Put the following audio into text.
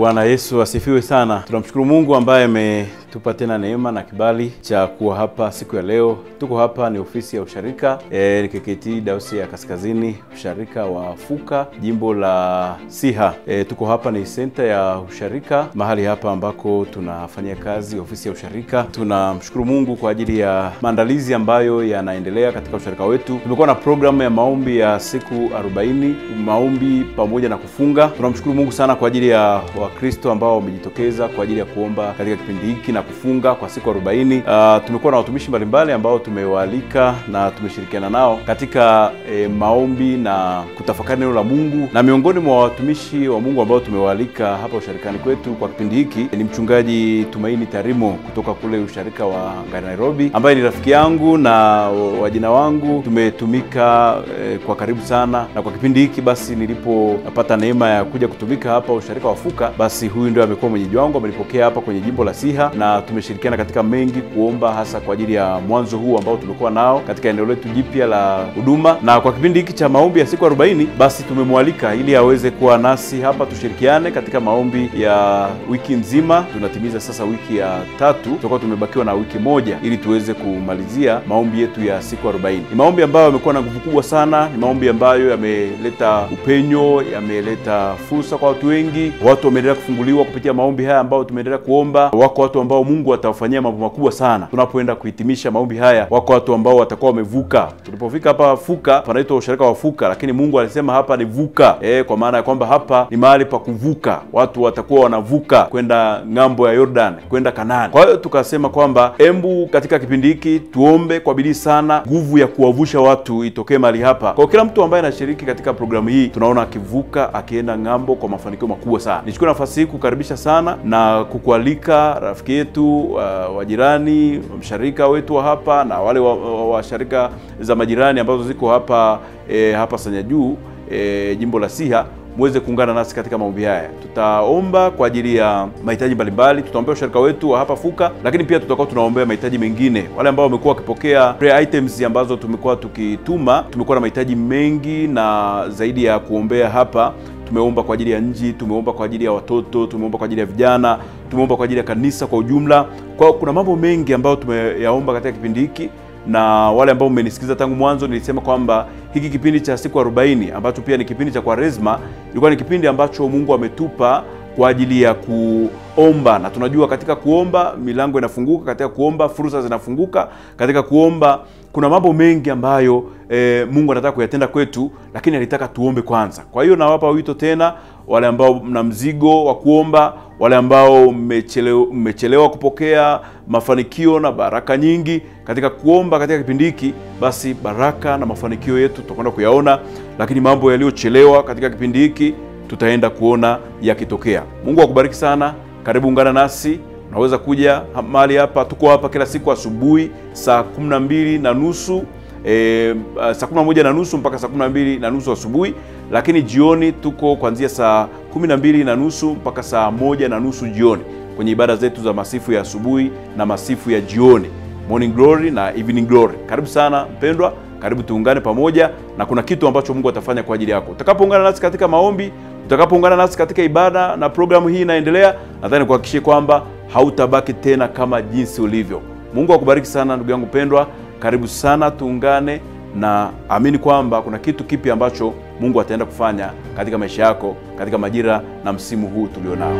Bwana Yesu asifiwe sana. Tunamshukuru Mungu ambaye ametupa tena neema na kibali cha kuwa hapa siku ya leo. Tuko hapa ni ofisi ya usharika KKKT Dayosisi ya Kaskazini, usharika wa Fuka, jimbo la Siha. Tuko hapa ni center ya usharika, mahali hapa ambako tunafanyia kazi ofisi ya usharika. Tunamshukuru Mungu kwa ajili ya maandalizi ambayo yanaendelea katika usharika wetu. Tumekuwa na programu ya maombi ya siku 40, maombi pamoja na kufunga. Tunamshukuru Mungu sana kwa ajili ya Wakristo ambao wamejitokeza kwa ajili ya kuomba katika kipindi hiki na kufunga kwa siku 40. Tumekuwa na watumishi mbalimbali ambao tumewaalika na tumeshirikiana nao katika maombi na kutafakari neno la Mungu. Na miongoni mwa watumishi wa Mungu ambao tumewaalika hapa usharikani kwetu kwa kipindi hiki ni mchungaji Tumaini Tarimo kutoka kule usharika wa Nairobi, ambaye ni rafiki yangu na wajina wangu. Tumetumika kwa karibu sana, na kwa kipindi hiki basi nilipopata neema ya kuja kutumika hapa usharika wa Fuka, basi huyu ndio amekuwa mwenyeji wangu, amenipokea hapa kwenye jimbo la Siha, na tumeshirikiana katika mengi kuomba, hasa kwa ajili ya mwanzo huu ambao tumekuwa nao katika eneo letu jipya la huduma. Na kwa kipindi hiki cha maombi ya siku 40 basi tumemwalika ili aweze kuwa nasi hapa, tushirikiane katika maombi ya wiki nzima. Tunatimiza sasa wiki ya 3, tutakuwa tumebakiwa na wiki moja ili tuweze kumalizia maombi yetu ya siku 40. Ni maombi ambayo yamekuwa na nguvu kubwa sana, ni maombi ambayo yameleta upenyo, yameleta fursa kwa watu wengi. Watu wameendelea kufunguliwa kupitia maombi haya ambao tumeendelea kuomba. Wako watu ambao Mungu atawafanyia mambo makubwa sana tunapoenda kuhitimisha maombi haya. Wako watu ambao watakuwa wamevuka. Tulipofika hapa Fuka, panaitwa usharika wa Fuka, lakini Mungu alisema hapa ni vuka, kwa maana ya kwamba hapa ni mahali pa kuvuka. Watu watakuwa wanavuka kwenda ng'ambo ya Jordan, kwenda Kanaani. Kwa hiyo tukasema kwamba embu katika kipindi hiki tuombe kwa bidii sana, nguvu ya kuwavusha watu itokee mahali hapa. Kwa kila mtu ambaye anashiriki katika programu hii, tunaona akivuka, akienda ng'ambo kwa mafanikio makubwa sana. Nichukue nafasi hii kukaribisha sana na kukualika rafiki yetu, wajirani, msharika wetu wa hapa na wale wa sharika za majirani ambazo ziko hapa hapa Sanya Juu, jimbo la Siha, muweze kuungana nasi katika maombi haya. Tutaomba kwa ajili ya mahitaji mbalimbali. Tutaombea usharika wetu wa hapa Fuka, lakini pia tutakuwa tunaombea mahitaji mengine. Wale ambao wamekuwa wakipokea prayer items ambazo tumekuwa tukituma, tumekuwa na mahitaji mengi, na zaidi ya kuombea hapa, tumeomba kwa ajili ya nchi, tumeomba kwa ajili ya watoto, tumeomba kwa ajili ya vijana, tumeomba kwa ajili ya kanisa kwa ujumla. Kwa kuna mambo mengi ambayo tumeyaomba katika kipindi hiki. Na wale ambao mmenisikiza tangu mwanzo, nilisema kwamba hiki kipindi cha siku 40 ambacho pia ni kipindi cha Kwaresma, ilikuwa ni kipindi ambacho Mungu ametupa kwa ajili ya kuomba. Na tunajua katika kuomba milango inafunguka, katika kuomba fursa zinafunguka, katika kuomba kuna mambo mengi ambayo Mungu anataka kuyatenda kwetu, lakini alitaka tuombe kwanza. Kwa hiyo nawapa wito tena wale ambao mna mzigo wa kuomba, wale ambao mmechelewa kupokea mafanikio na baraka nyingi katika kuomba katika kipindi hiki, basi baraka na mafanikio yetu tutakwenda kuyaona, lakini mambo yaliyochelewa katika kipindi hiki tutaenda kuona yakitokea. Mungu akubariki sana. Karibu ungana nasi. Unaweza kuja mahali hapa. Tuko hapa kila siku asubuhi saa 12:30, saa 11:30 mpaka saa 12:30 asubuhi, lakini jioni tuko kuanzia saa 12:30 mpaka saa 1:30 jioni kwenye ibada zetu za masifu ya asubuhi na masifu ya jioni, morning glory na evening glory. Karibu sana mpendwa, karibu tuungane pamoja, na kuna kitu ambacho Mungu atafanya kwa ajili yako. Utakapoungana nasi katika maombi, utakapoungana nasi katika ibada na programu hii inaendelea, nadhani kuhakikishia kwamba hautabaki tena kama jinsi ulivyo. Mungu akubariki sana ndugu yangu pendwa. Karibu sana tuungane, na amini kwamba kuna kitu kipi ambacho Mungu ataenda kufanya katika maisha yako katika majira na msimu huu tulionao.